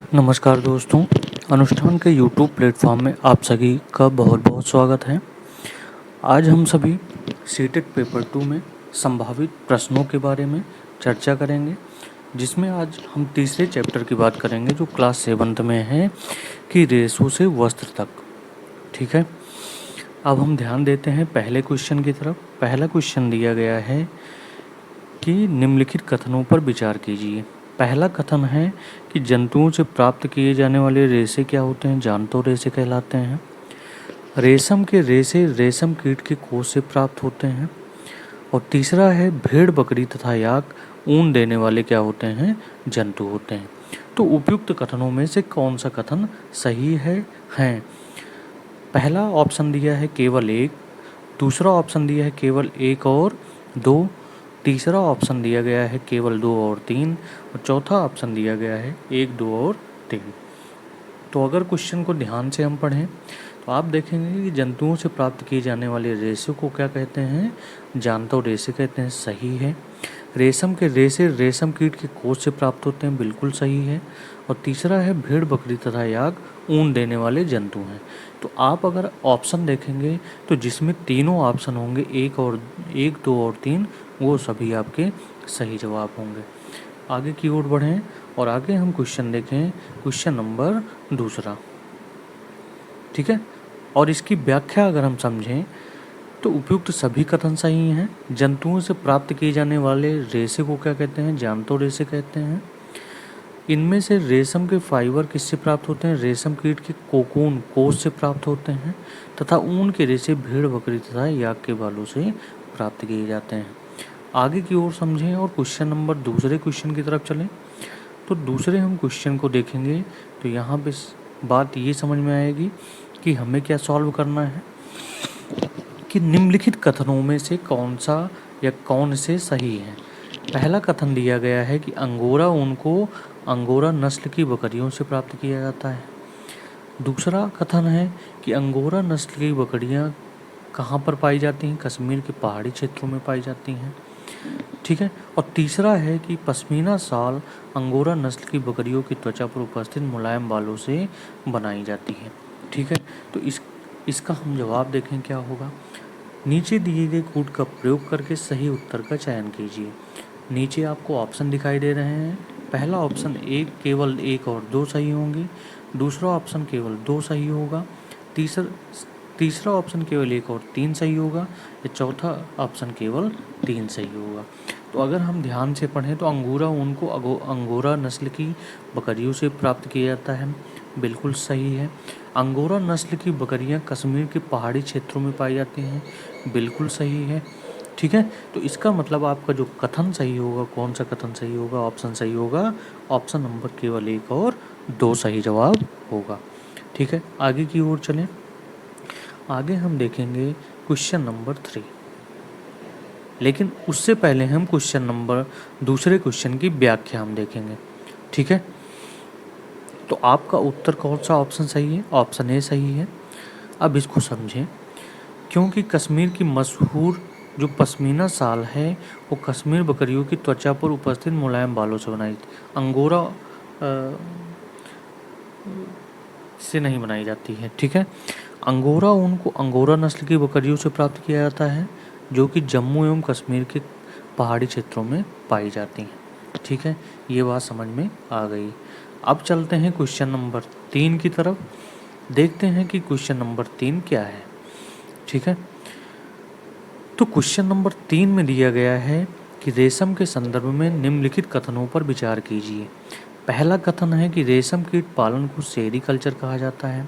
नमस्कार दोस्तों, अनुष्ठान के यूट्यूब प्लेटफॉर्म में आप सभी का बहुत बहुत स्वागत है। आज हम सभी सीटेट पेपर 2 में संभावित प्रश्नों के बारे में चर्चा करेंगे, जिसमें आज हम तीसरे चैप्टर की बात करेंगे जो क्लास 7th में है कि रेशों से वस्त्र तक। ठीक है, अब हम ध्यान देते हैं पहले क्वेश्चन की तरफ। पहला क्वेश्चन दिया गया है कि निम्नलिखित कथनों पर विचार कीजिए। पहला कथन है कि जंतुओं से प्राप्त किए जाने वाले रेशे क्या होते हैं? जांतों रेशे कहलाते हैं। रेशम के रेशे रेशम कीट के कोष से प्राप्त होते हैं। और तीसरा है भेड़ बकरी तथा याक ऊन देने वाले क्या होते हैं? जंतु होते हैं। तो उपयुक्त कथनों में से कौन सा कथन सही है? पहला ऑप्शन दिया है केवल एक, दूसरा ऑप्शन दिया है केवल एक और दो, तीसरा ऑप्शन दिया गया है केवल 2 और 3 और चौथा ऑप्शन दिया गया है 1, 2 और 3। तो अगर क्वेश्चन को ध्यान से हम पढ़ें तो आप देखेंगे कि जंतुओं से प्राप्त किए जाने वाले रेशे को क्या कहते हैं? जांतों रेशे कहते हैं। सही है। रेशम के रेशे रेशम कीट के कोष से प्राप्त होते हैं। बिल्कुल सही है। और तीसरा है भेड़ बकरी तथा याक ऊन देने वाले जंतु हैं। तो आप अगर ऑप्शन देखेंगे तो जिसमें तीनों ऑप्शन होंगे एक, 2 और 3, वो सभी आपके सही जवाब होंगे। आगे की ओर बढ़ें और आगे हम क्वेश्चन देखें, क्वेश्चन नंबर दूसरा। ठीक है, और इसकी व्याख्या अगर हम समझें तो उपयुक्त सभी कथन सही हैं। जंतुओं से प्राप्त किए जाने वाले रेशे को क्या कहते हैं? जांतों रेशे कहते हैं। इनमें से रेशम के फाइबर किससे प्राप्त होते हैं? रेशम कीट के कोकून कोष से प्राप्त होते हैं तथा ऊन के रेशे भेड़ बकरी तथा याक के बालों से प्राप्त किए जाते हैं। आगे की ओर समझें और दूसरे क्वेश्चन की तरफ चलें। तो दूसरे हम क्वेश्चन को देखेंगे तो यहाँ पे बात ये समझ में आएगी कि हमें क्या सॉल्व करना है कि निम्नलिखित कथनों में से कौन सा या कौन से सही है। पहला कथन दिया गया है कि अंगोरा ऊन को अंगोरा नस्ल की बकरियों से प्राप्त किया जाता है। दूसरा कथन है कि अंगोरा नस्ल की बकरियां कहाँ पर पाई जाती हैं? कश्मीर के पहाड़ी क्षेत्रों में पाई जाती हैं। ठीक है। और तीसरा है कि पश्मीना शाल अंगोरा नस्ल की बकरियों की त्वचा पर उपस्थित मुलायम बालों से बनाई जाती है। ठीक है, तो इसका हम जवाब देखें क्या होगा। नीचे दिए गए कूट का प्रयोग करके सही उत्तर का चयन कीजिए। नीचे आपको ऑप्शन दिखाई दे रहे हैं। पहला ऑप्शन केवल 1 और 2 सही होंगे, दूसरा ऑप्शन केवल 2 सही होगा, तीसरा ऑप्शन केवल 1 और 3 सही होगा, या चौथा ऑप्शन केवल 3 सही होगा। तो अगर हम ध्यान से पढ़ें तो अंगोरा ऊन को अंगोरा नस्ल की बकरियों से प्राप्त किया जाता है। बिल्कुल सही है। अंगोरा नस्ल की बकरियां कश्मीर के पहाड़ी क्षेत्रों में पाई जाती हैं। बिल्कुल सही है। ठीक है, तो इसका मतलब आपका जो कथन सही होगा, कौन सा कथन सही होगा? ऑप्शन सही होगा, ऑप्शन नंबर केवल 1 और 2 सही जवाब होगा। ठीक है, आगे की ओर चलें। आगे हम देखेंगे क्वेश्चन नंबर 3, लेकिन उससे पहले हम दूसरे क्वेश्चन की व्याख्या हम देखेंगे। ठीक है, तो आपका उत्तर कौन सा ऑप्शन सही है? ऑप्शन ए सही है। अब इसको समझें। क्योंकि कश्मीर की मशहूर जो पश्मीना शाल है वो कश्मीर बकरियों की त्वचा पर उपस्थित मुलायम बालों से बनाई अंगोरा से नहीं बनाई जाती है। ठीक है, अंगोरा ऊन को अंगोरा नस्ल की बकरियों से प्राप्त किया जाता है जो कि जम्मू एवं कश्मीर के पहाड़ी क्षेत्रों में पाई जाती हैं। ठीक है, ये बात समझ में आ गई। अब चलते हैं क्वेश्चन नंबर 3 की तरफ, देखते हैं कि क्वेश्चन नंबर 3 क्या है। ठीक है, तो क्वेश्चन नंबर 3 में दिया गया है कि रेशम के संदर्भ में निम्नलिखित कथनों पर विचार कीजिए। पहला कथन है कि रेशम कीट पालन को सेरीकल्चर कहा जाता है।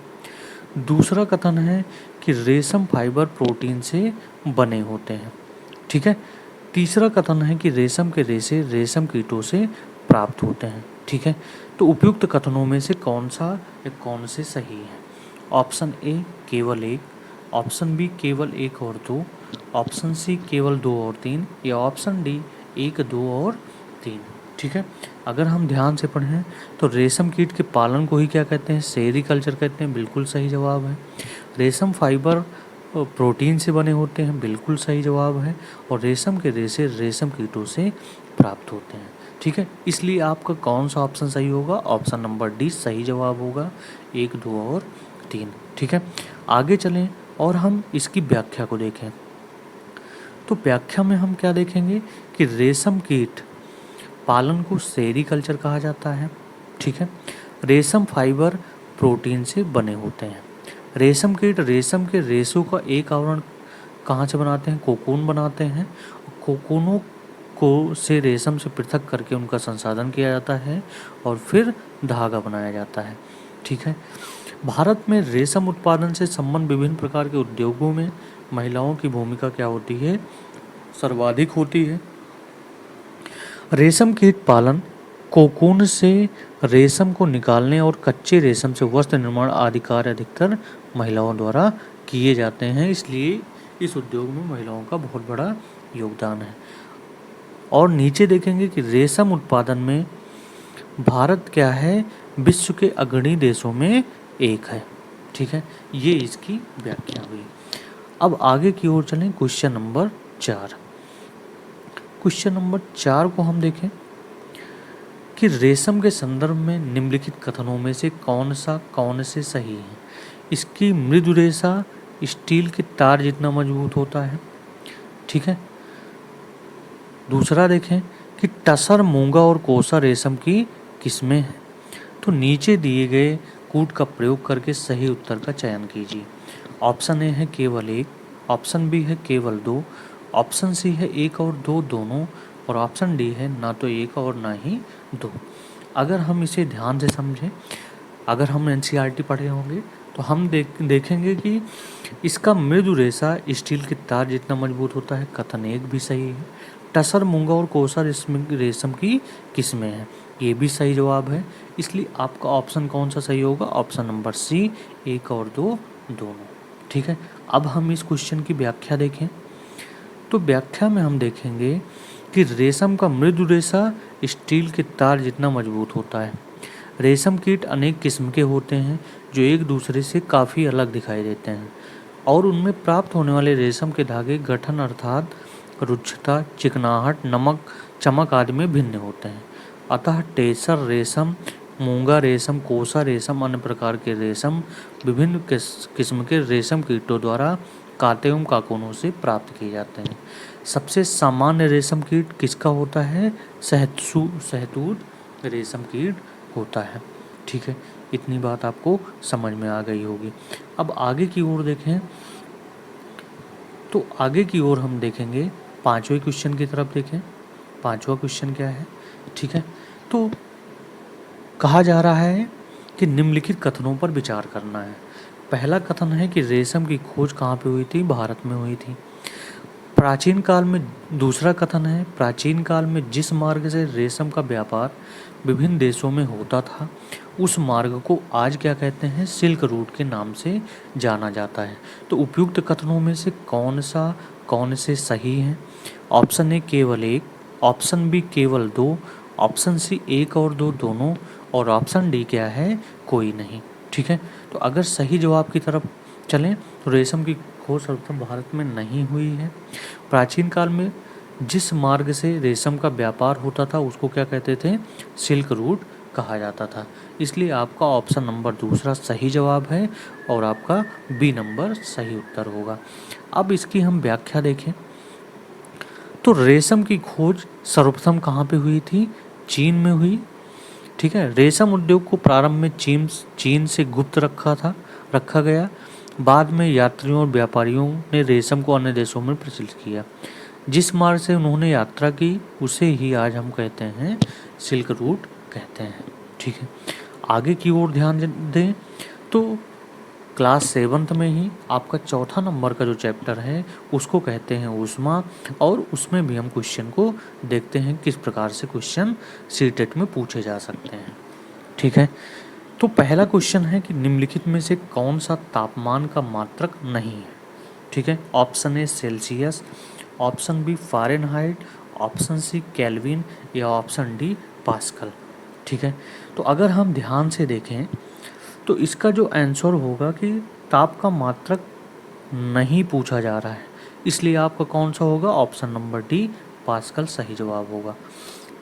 दूसरा कथन है कि रेशम फाइबर प्रोटीन से बने होते हैं। ठीक है, तीसरा कथन है कि रेशम के रेशे रेशम कीटों से प्राप्त होते हैं। ठीक है, तो उपयुक्त कथनों में से कौन सा या कौन से सही है? ऑप्शन ए केवल 1, ऑप्शन बी केवल 1 और 2, ऑप्शन सी केवल 2 और 3, या ऑप्शन डी 1, 2 और 3। ठीक है, अगर हम ध्यान से पढ़ें तो रेशम कीट के पालन को ही क्या कहते हैं? सेरीकल्चर कहते हैं। बिल्कुल सही जवाब है। रेशम फाइबर प्रोटीन से बने होते हैं। बिल्कुल सही जवाब है। और रेशम के रेशे रेशम कीटों से प्राप्त होते हैं। ठीक है, इसलिए आपका कौन सा ऑप्शन सही होगा? ऑप्शन नंबर डी सही जवाब होगा, 1, 2 और 3। ठीक है, आगे चलें और हम इसकी व्याख्या को देखें। तो व्याख्या में हम क्या देखेंगे कि रेशम कीट पालन को सेरीकल्चर कहा जाता है। ठीक है, रेशम फाइबर प्रोटीन से बने होते हैं। रेशम कीट रेशम के रेशों का एक आवरण कहाँ से बनाते हैं? कोकून बनाते हैं। कोकूनों को से रेशम से पृथक करके उनका संसाधन किया जाता है और फिर धागा बनाया जाता है। ठीक है, भारत में रेशम उत्पादन से संबंध विभिन्न प्रकार के उद्योगों में महिलाओं की भूमिका क्या होती है? सर्वाधिक होती है। रेशम कीट पालन कोकून से रेशम को निकालने और कच्चे रेशम से वस्त्र निर्माण आदि कार्य अधिकतर महिलाओं द्वारा किए जाते हैं, इसलिए इस उद्योग में महिलाओं का बहुत बड़ा योगदान है। और नीचे देखेंगे कि रेशम उत्पादन में भारत क्या है? विश्व के अग्रणी देशों में एक है। ठीक है, ये इसकी व्याख्या हुई। अब आगे की ओर चलें, क्वेश्चन नंबर 4। क्वेश्चन नंबर 4 को हम देखें कि रेशम के संदर्भ में निम्नलिखित कथनों में से कौन से सही है? इसकी मृदु रेशा स्टील के तार जितना मजबूत होता है। ठीक है, दूसरा देखें कि टसर, मूंगा और कोसा रेशम की किस्में हैं। तो नीचे दिए गए कूट का प्रयोग करके सही उत्तर का चयन कीजिए। ऑप्शन ए है केवल 1, ऑप्शन बी है केवल 2, ऑप्शन सी है 1 और 2 दोनों, और ऑप्शन डी है ना तो 1 और ना ही 2। अगर हम इसे ध्यान से समझें, अगर हम एनसीईआरटी पढ़े होंगे तो हम देखेंगे कि इसका मृदु रेशा स्टील के तार जितना मजबूत होता है, कथन 1 भी सही है। टसर, मूंगा और कोसा रेशम की किस्में हैं, ये भी सही जवाब है। इसलिए आपका ऑप्शन कौन सा सही होगा? ऑप्शन नंबर सी, 1 और 2 दोनों। ठीक है, अब हम इस क्वेश्चन की व्याख्या देखें। तो व्याख्या में हम देखेंगे कि रेशम का मृदु रेशा स्टील के तार जितना मजबूत होता है। रेशम कीट अनेक किस्म के होते हैं जो एक दूसरे से काफ़ी अलग दिखाई देते हैं और उनमें प्राप्त होने वाले रेशम के धागे गठन अर्थात रुक्षता, चिकनाहट, नमक, चमक आदि में भिन्न होते हैं। अतः टेसर रेशम, मूंगा रेशम, कोसा रेशम, अन्य प्रकार के रेशम विभिन्न किस्म के रेशम कीटों द्वारा कांटे एवं काकोनों से प्राप्त किए जाते हैं। सबसे सामान्य रेशम कीट किसका होता है? शहतूत रेशम कीट होता है। ठीक है, इतनी बात आपको समझ में आ गई होगी। अब आगे की ओर देखें, तो आगे की ओर हम देखेंगे, पांचवें क्वेश्चन की तरफ देखें। पांचवा क्वेश्चन क्या है? ठीक है, तो कहा जा रहा है कि निम्नलिखित कथनों पर विचार करना है। पहला कथन है कि रेशम की खोज कहाँ पे हुई थी? भारत में हुई थी। प्राचीन काल में, दूसरा कथन है प्राचीन काल में जिस मार्ग से रेशम का व्यापार विभिन्न देशों में होता था उस मार्ग को आज क्या कहते हैं? सिल्क रूट के नाम से जाना जाता है। तो उपयुक्त कथनों में से कौन से सही हैं? ऑप्शन ए केवल 1, ऑप्शन बी केवल 2, ऑप्शन सी 1 और 2 दोनों, और ऑप्शन डी क्या है? कोई नहीं। ठीक है, तो अगर सही जवाब की तरफ चलें तो रेशम की खोज सर्वप्रथम भारत में नहीं हुई है। प्राचीन काल में जिस मार्ग से रेशम का व्यापार होता था उसको क्या कहते थे? सिल्क रूट कहा जाता था। इसलिए आपका ऑप्शन नंबर दूसरा सही जवाब है और आपका बी नंबर सही उत्तर होगा। अब इसकी हम व्याख्या देखें तो रेशम की खोज सर्वप्रथम कहाँ पे हुई थी? चीन में हुई। ठीक है, रेशम उद्योग को प्रारंभ में चीन से गुप्त रखा गया। बाद में यात्रियों और व्यापारियों ने रेशम को अन्य देशों में प्रचलित किया। जिस मार्ग से उन्होंने यात्रा की उसे ही आज हम कहते हैं सिल्क रूट कहते हैं। ठीक है, आगे की ओर ध्यान दें तो क्लास 7th में ही आपका चौथा नंबर का जो चैप्टर है उसको कहते हैं ऊष्मा, और उसमें भी हम क्वेश्चन को देखते हैं किस प्रकार से क्वेश्चन सीटेट में पूछे जा सकते हैं। ठीक है, तो पहला क्वेश्चन है कि निम्नलिखित में से कौन सा तापमान का मात्रक नहीं है? ठीक है, option A Celsius, option B Fahrenheit, option C Kelvin, या ऑप्शन डी पास्कल। ठीक है, तो अगर हम ध्यान से देखें तो इसका जो आंसर होगा कि ताप का मात्रक नहीं पूछा जा रहा है, इसलिए आपका कौन सा होगा? ऑप्शन नंबर डी पास्कल सही जवाब होगा।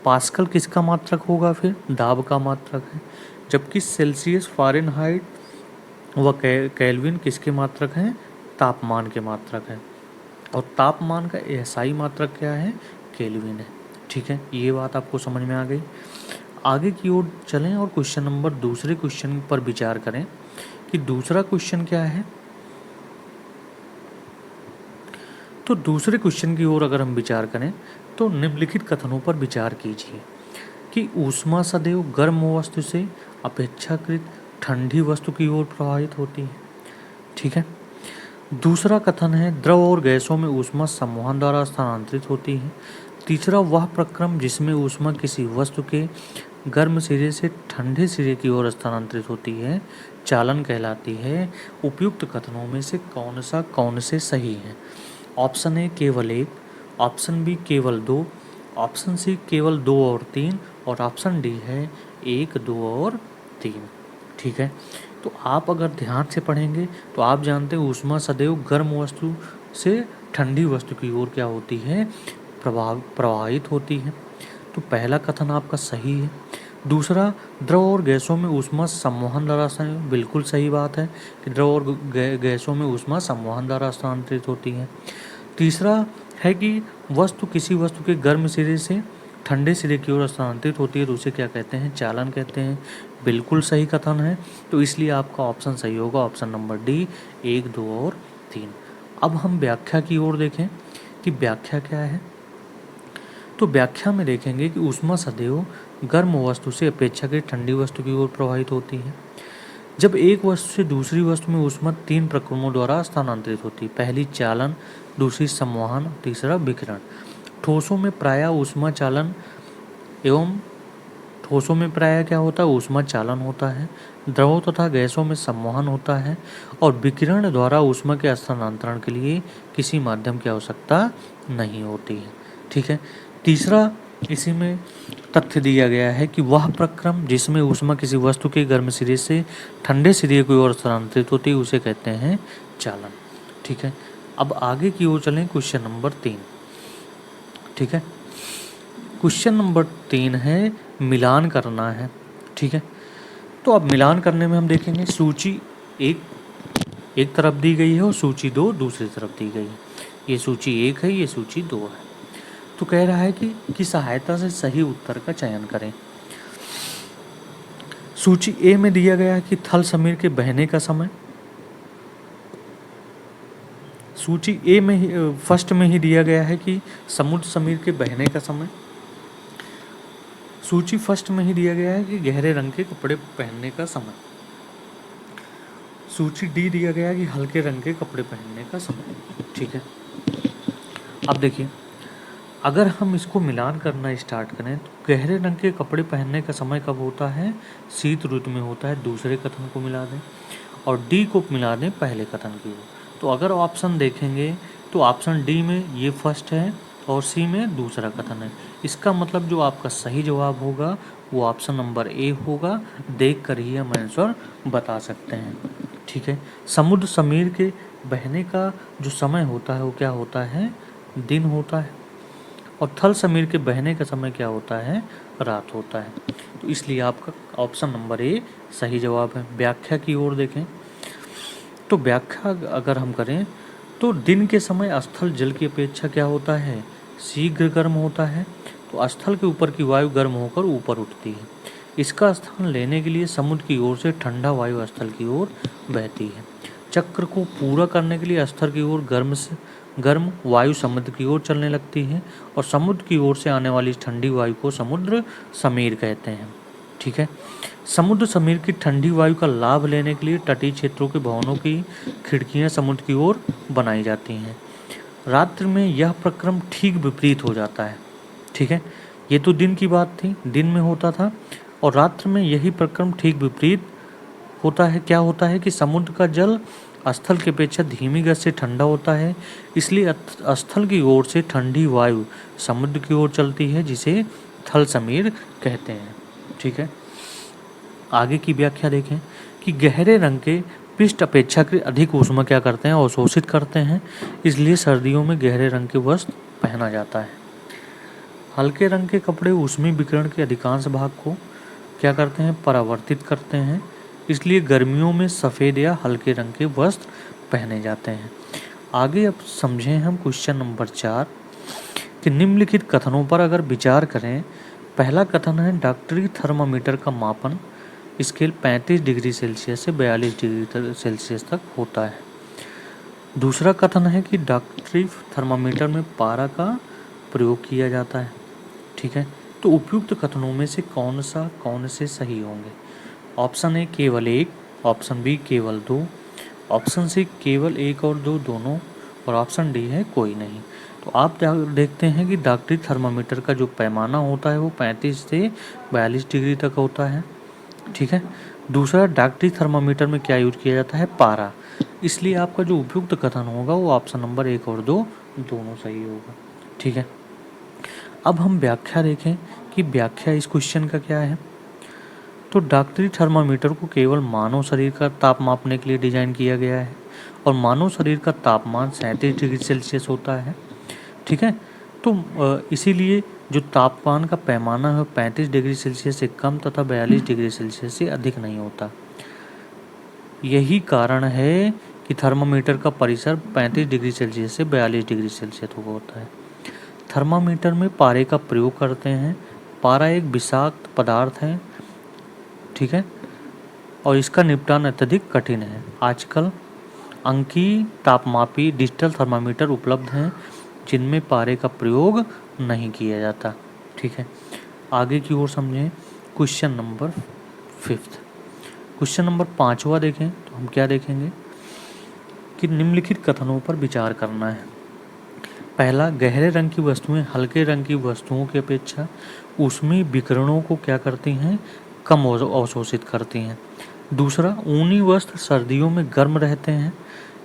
पास्कल किसका मात्रक होगा? फिर दाब का मात्रक है। जबकि सेल्सियस, फ़ारेनहाइट व केल्विन किसके मात्रक हैं? तापमान के मात्रक हैं। और तापमान का एसआई मात्रक क्या है? केल्विन है। ठीक है, ये बात आपको समझ में आ गई। आगे की ओर चलें और क्वेश्चन नंबर दूसरे क्वेश्चन पर विचार करें कि दूसरा क्वेश्चन क्या है। तो दूसरे क्वेश्चन की ओर अगर हम विचार करें तो निम्नलिखित कथनों पर विचार कीजिए कि ऊष्मा सदैव गर्म वस्तु से अपेक्षाकृत ठंडी वस्तु की ओर प्रवाहित होती है। ठीक है। दूसरा कथन है द्रव और गैसों में ऊष्मा संवहन द्वारा स्थानांतरित होती है। तीसरा, वह प्रक्रम जिसमें ऊष्मा किसी वस्तु के गर्म सिरे से ठंडे सिरे की ओर स्थानांतरित होती है चालन कहलाती है। उपयुक्त कथनों में से कौन से सही है? ऑप्शन ए केवल 1, ऑप्शन बी केवल 2, ऑप्शन सी केवल 2 और 3 और ऑप्शन डी है 1, 2 और 3। ठीक है, तो आप अगर ध्यान से पढ़ेंगे तो आप जानते हैं ऊष्मा सदैव गर्म वस्तु से ठंडी वस्तु की ओर क्या होती है? प्रवाहित होती है। तो पहला कथन आपका सही है। दूसरा, द्रव और गैसों में ऊष्मा संवहन द्वारा, बिल्कुल सही बात है कि द्रव और गैसों में ऊष्मा संवहन द्वारा स्थानांतरित होती है। तीसरा है कि वस्तु किसी वस्तु के गर्म सिरे से ठंडे सिरे की ओर स्थानांतरित होती है तो उसे क्या कहते हैं? चालन कहते हैं। बिल्कुल सही कथन है, तो इसलिए आपका ऑप्शन सही होगा, ऑप्शन नंबर डी, 1, 2 और 3। अब हम व्याख्या की ओर देखें कि व्याख्या क्या है। तो व्याख्या में देखेंगे कि ऊष्मा सदैव गर्म वस्तु से अपेक्षाकृत ठंडी वस्तु की ओर प्रवाहित होती है। जब एक वस्तु से दूसरी वस्तु में ऊष्मा 3 प्रक्रमों द्वारा स्थानांतरित होती है। पहली चालन, दूसरी संवहन, तीसरा विकिरण। ठोसों में प्रायः ऊष्मा चालन एवं ठोसों में प्रायः क्या होता है? ऊष्मा चालन होता है। द्रवों तथा गैसों में संवहन होता है और विकिरण द्वारा ऊष्मा के स्थानांतरण के लिए किसी माध्यम की आवश्यकता नहीं होती है। ठीक है। तीसरा इसी में तथ्य दिया गया है कि वह प्रक्रम जिसमें ऊष्मा किसी वस्तु के गर्म सिरे से ठंडे सिरे की ओर स्थानांतरित होती है उसे कहते हैं चालन। ठीक है, अब आगे की ओर चलें, क्वेश्चन नंबर 3। ठीक है, क्वेश्चन नंबर 3 है मिलान करना है। ठीक है, तो अब मिलान करने में हम देखेंगे सूची एक तरफ दी गई है और सूची 2 दूसरी तरफ दी गई है। ये सूची 1 है, ये सूची 2 है। तो कह रहा है कि सहायता से सही उत्तर का चयन करें। सूची ए में दिया गया है कि थल समीर के बहने का समय। सूची ए में ही फर्स्ट में ही दिया गया है कि समुद्र समीर के बहने का समय। सूची फर्स्ट में ही दिया गया है कि गहरे रंग के कपड़े पहनने का समय। सूची डी दिया गया है कि हल्के रंग के कपड़े पहनने का समय। ठीक है, अब देखिए अगर हम इसको मिलान करना स्टार्ट करें तो गहरे रंग के कपड़े पहनने का समय कब होता है? शीत ऋतु में होता है। दूसरे कथन को मिला दें और डी को मिला दें पहले कथन की ओर। तो अगर ऑप्शन देखेंगे तो ऑप्शन डी में ये फर्स्ट है और सी में दूसरा कथन है। इसका मतलब जो आपका सही जवाब होगा वो ऑप्शन नंबर ए होगा। देख कर ही हम आंसर बता सकते हैं। ठीक है, समुद्र समीर के बहने का जो समय होता है वो क्या होता है? दिन होता है। और थल समीर के बहने का समय क्या होता है? रात होता है। तो इसलिए आपका ऑप्शन नंबर ए सही जवाब है। व्याख्या की ओर देखें तो व्याख्या अगर हम करें तो दिन के समय स्थल जल की अपेक्षा क्या होता है? शीघ्र गर्म होता है। तो स्थल के ऊपर की वायु गर्म होकर ऊपर उठती है। इसका स्थान लेने के लिए समुद्र की ओर से ठंडा वायु स्थल की ओर बहती है। चक्र को पूरा करने के लिए स्थल की ओर गर्म वायु समुद्र की ओर चलने लगती है और समुद्र की ओर से आने वाली ठंडी वायु को समुद्र समीर कहते हैं। ठीक है, समुद्र समीर की ठंडी वायु का लाभ लेने के लिए तटीय क्षेत्रों के भवनों की खिड़कियां समुद्र की ओर बनाई जाती हैं। रात्रि में यह प्रक्रम ठीक विपरीत हो जाता है। ठीक है, ये तो दिन की बात थी, दिन में होता था और रात्रि में यही प्रक्रम ठीक विपरीत होता है। क्या होता है कि समुद्र का जल स्थल की अपेक्षा धीमी गति से ठंडा होता है, इसलिए स्थल की ओर से ठंडी वायु समुद्र की ओर चलती है जिसे थल समीर कहते हैं। ठीक है, आगे की व्याख्या देखें कि गहरे रंग के पृष्ठ अपेक्षाकृत अधिक ऊष्मा क्या करते हैं? अवशोषित करते हैं, इसलिए सर्दियों में गहरे रंग के वस्त्र पहना जाता है। हल्के रंग के कपड़े ऊष्मीय विकिरण के अधिकांश भाग को क्या करते हैं, परावर्तित करते हैं, इसलिए गर्मियों में सफ़ेद या हल्के रंग के वस्त्र पहने जाते हैं। आगे अब समझें हम क्वेश्चन नंबर 4 कि निम्नलिखित कथनों पर अगर विचार करें। पहला कथन है डॉक्टरी थर्मामीटर का मापन स्केल 35 डिग्री सेल्सियस से 42 डिग्री सेल्सियस तक होता है। दूसरा कथन है कि डॉक्टरी थर्मामीटर में पारा का प्रयोग किया जाता है। ठीक है, तो उपयुक्त कथनों में से कौन से सही होंगे? ऑप्शन ए केवल एक, ऑप्शन बी केवल दो, ऑप्शन सी केवल एक और दो दोनों, और ऑप्शन डी है कोई नहीं। तो आप देखते हैं कि डॉक्टरी थर्मामीटर का जो पैमाना होता है वो 35 से 42 डिग्री तक होता है। ठीक है, दूसरा डॉक्टरी थर्मामीटर में क्या यूज किया जाता है, पारा, इसलिए आपका जो उपयुक्त कथन होगा वो ऑप्शन नंबर 1 और 2 दोनों सही होगा। ठीक है, अब हम व्याख्या देखें कि व्याख्या इस क्वेश्चन का क्या है। तो डॉक्टरी थर्मामीटर को केवल मानव शरीर का ताप मापने के लिए डिजाइन किया गया है और मानव शरीर का तापमान 37 डिग्री सेल्सियस होता है। ठीक है, तो इसीलिए जो तापमान का पैमाना है 35 डिग्री सेल्सियस से कम तथा 42 डिग्री सेल्सियस से अधिक नहीं होता। यही कारण है कि थर्मामीटर का परिसर 35 डिग्री सेल्सियस से 42 डिग्री सेल्सियस होता है। थर्मामीटर में पारे का प्रयोग करते हैं। पारा एक विषाक्त पदार्थ है। ठीक है, और इसका निपटान अत्यधिक कठिन है। आजकल अंकीय तापमापी डिजिटल थर्मामीटर उपलब्ध हैं जिनमें पारे का प्रयोग नहीं किया जाता। ठीक है, आगे की ओर समझें क्वेश्चन नंबर 5। क्वेश्चन नंबर 5वां देखें तो हम क्या देखेंगे कि निम्नलिखित कथनों पर विचार करना है। पहला, गहरे रंग की वस्तुएं हल्के रंग की वस्तुओं की अपेक्षा ऊष्मीय विकिरणों को क्या करती हैं, कम अवशोषित करती हैं। दूसरा, ऊनी वस्त्र सर्दियों में गर्म रहते हैं।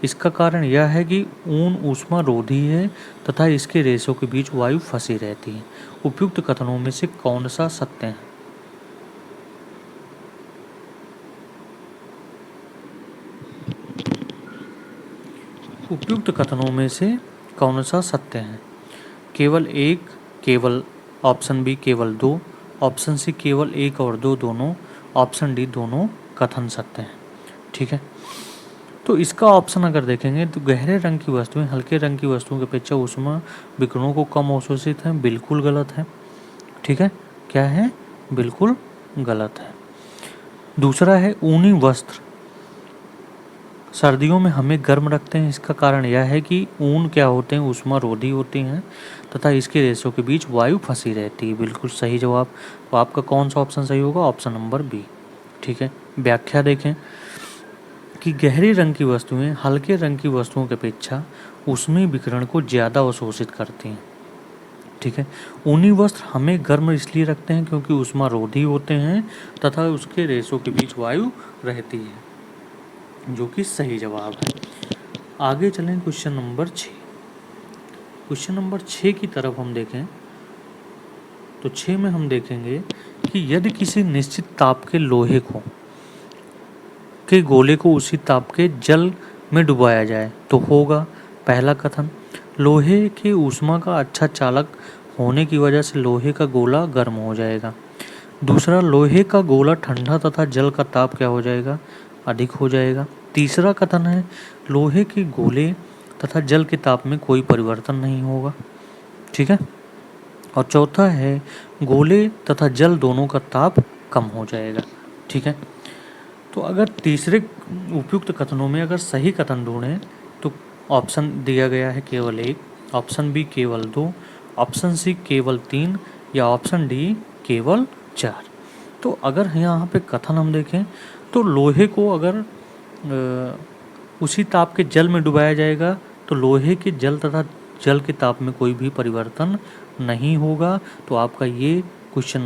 इसका कारण यह है कि ऊन ऊष्मा रोधी है तथा इसके रेशों के बीच वायु फंसी रहती है। उपयुक्त कथनों में से कौन सा सत्य है? उपयुक्त कथनों में से कौन सा सत्य है? केवल एक, केवल, ऑप्शन बी केवल दो, ऑप्शन सी केवल एक और दो दोनों, ऑप्शन डी दोनों कथन सत्य हैं। ठीक है, तो इसका ऑप्शन अगर देखेंगे तो गहरे रंग की वस्तुएं हल्के रंग की वस्तुओं की अपेक्षा ऊष्मा विकिरणों को कम अवशोषित हैं, बिल्कुल गलत है। ठीक है, क्या है, बिल्कुल गलत है। दूसरा है ऊनी वस्त्र सर्दियों में हमें गर्म रखते हैं। इसका कारण यह है कि ऊन क्या होते हैं, ऊष्मा रोधी होती हैं तथा इसके रेशों के बीच वायु फंसी रहती है। बिल्कुल सही जवाब। तो आपका कौन सा ऑप्शन सही होगा? Option number B. ठीक है, व्याख्या देखें कि गहरे रंग की वस्तुएं हल्के रंग की वस्तुओं की अपेक्षा ऊष्मीय विकिरण को ज़्यादा अवशोषित करती हैं। ठीक है, ऊनी वस्त्र हमें गर्म इसलिए रखते हैं क्योंकि ऊष्मा रोधी होते हैं तथा उसके रेशों के बीच वायु रहती है, जो कि सही जवाब है। आगे चलें क्वेश्चन नंबर 6। क्वेश्चन नंबर 6 की तरफ हम देखें तो 6 में हम देखेंगे कि यदि किसी निश्चित ताप के लोहे के गोले को उसी ताप के जल में डुबाया जाए तो होगा। पहला कथन, लोहे के ऊष्मा का अच्छा चालक होने की वजह से लोहे का गोला गर्म हो जाएगा। दूसरा, लोहे का गोला ठंडा तथा जल का ताप क्या हो जाएगा, अधिक हो जाएगा। तीसरा कथन है लोहे के गोले तथा जल के ताप में कोई परिवर्तन नहीं होगा। ठीक है, और चौथा है गोले तथा जल दोनों का ताप कम हो जाएगा। ठीक है, तो अगर तीसरे उपयुक्त कथनों में अगर सही कथन ढूंढें तो ऑप्शन दिया गया है केवल एक, ऑप्शन बी केवल दो, ऑप्शन सी केवल तीन, या ऑप्शन डी केवल चार। तो अगर यहाँ पे कथन हम देखें तो लोहे को अगर उसी ताप के जल में डुबाया जाएगा तो लोहे के जल तथा जल के ताप में कोई भी परिवर्तन नहीं होगा। तो आपका ये क्वेश्चन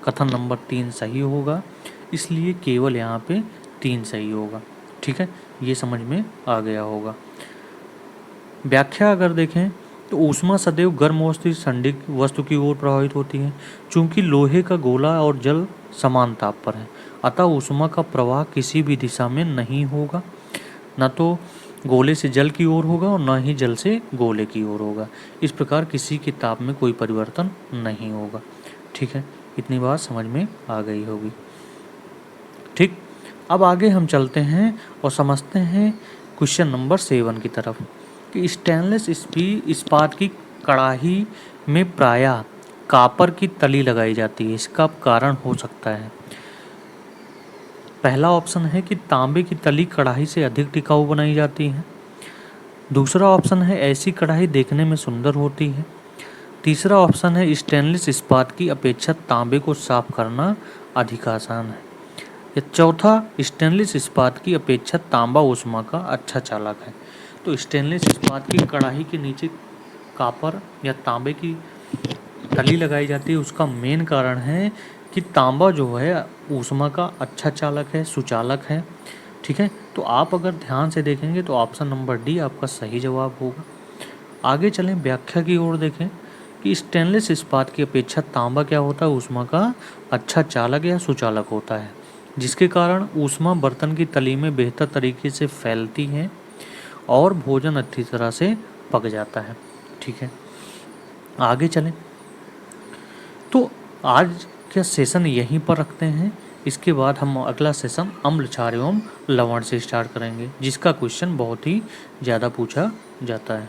कथन नंबर 3 सही होगा, इसलिए केवल यहाँ पे 3 सही होगा। ठीक है, ये समझ में आ गया होगा। व्याख्या अगर देखें तो ऊष्मा सदैव गर्म वस्तु से ठंडी वस्तु की ओर प्रभावित होती है। चूंकि लोहे का गोला और जल समान ताप पर है, अतः ऊष्मा का प्रवाह किसी भी दिशा में नहीं होगा। न तो गोले से जल की ओर होगा और ना ही जल से गोले की ओर होगा। इस प्रकार किसी के ताप में कोई परिवर्तन नहीं होगा। ठीक है, इतनी बात समझ में आ गई होगी। ठीक, अब आगे हम चलते हैं और समझते हैं क्वेश्चन नंबर 7 की तरफ कि स्टेनलेस इस्पात की कड़ाही में प्रायः कॉपर की तली लगाई जाती है, इसका कारण हो सकता है। पहला ऑप्शन है कि तांबे की तली कढ़ाई से अधिक टिकाऊ बनाई जाती है। दूसरा ऑप्शन है ऐसी कढ़ाई देखने में सुंदर होती है। तीसरा ऑप्शन है स्टेनलेस इस्पात की अपेक्षा तांबे को साफ करना अधिक आसान है। या चौथा, स्टेनलेस इस्पात की अपेक्षा तांबा ऊष्मा का अच्छा चालक है। तो स्टेनलेस इस्पात की कढ़ाई के नीचे कॉपर या तांबे की तली लगाई जाती है, उसका मेन कारण है कि तांबा जो है ऊष्मा का अच्छा चालक है, सुचालक है। ठीक है, तो आप अगर ध्यान से देखेंगे तो ऑप्शन नंबर डी आपका सही जवाब होगा। आगे चलें, व्याख्या की ओर देखें कि स्टेनलेस इस्पात की अपेक्षा तांबा क्या होता है, ऊष्मा का अच्छा चालक या सुचालक होता है, जिसके कारण ऊष्मा बर्तन की तली में बेहतर तरीके से फैलती है और भोजन अच्छी तरह से पक जाता है। ठीक है, आगे चलें। तो आज का सेशन यहीं पर रखते हैं। इसके बाद हम अगला सेशन अम्ल क्षार एवं लवण से स्टार्ट करेंगे, जिसका क्वेश्चन बहुत ही ज़्यादा पूछा जाता है।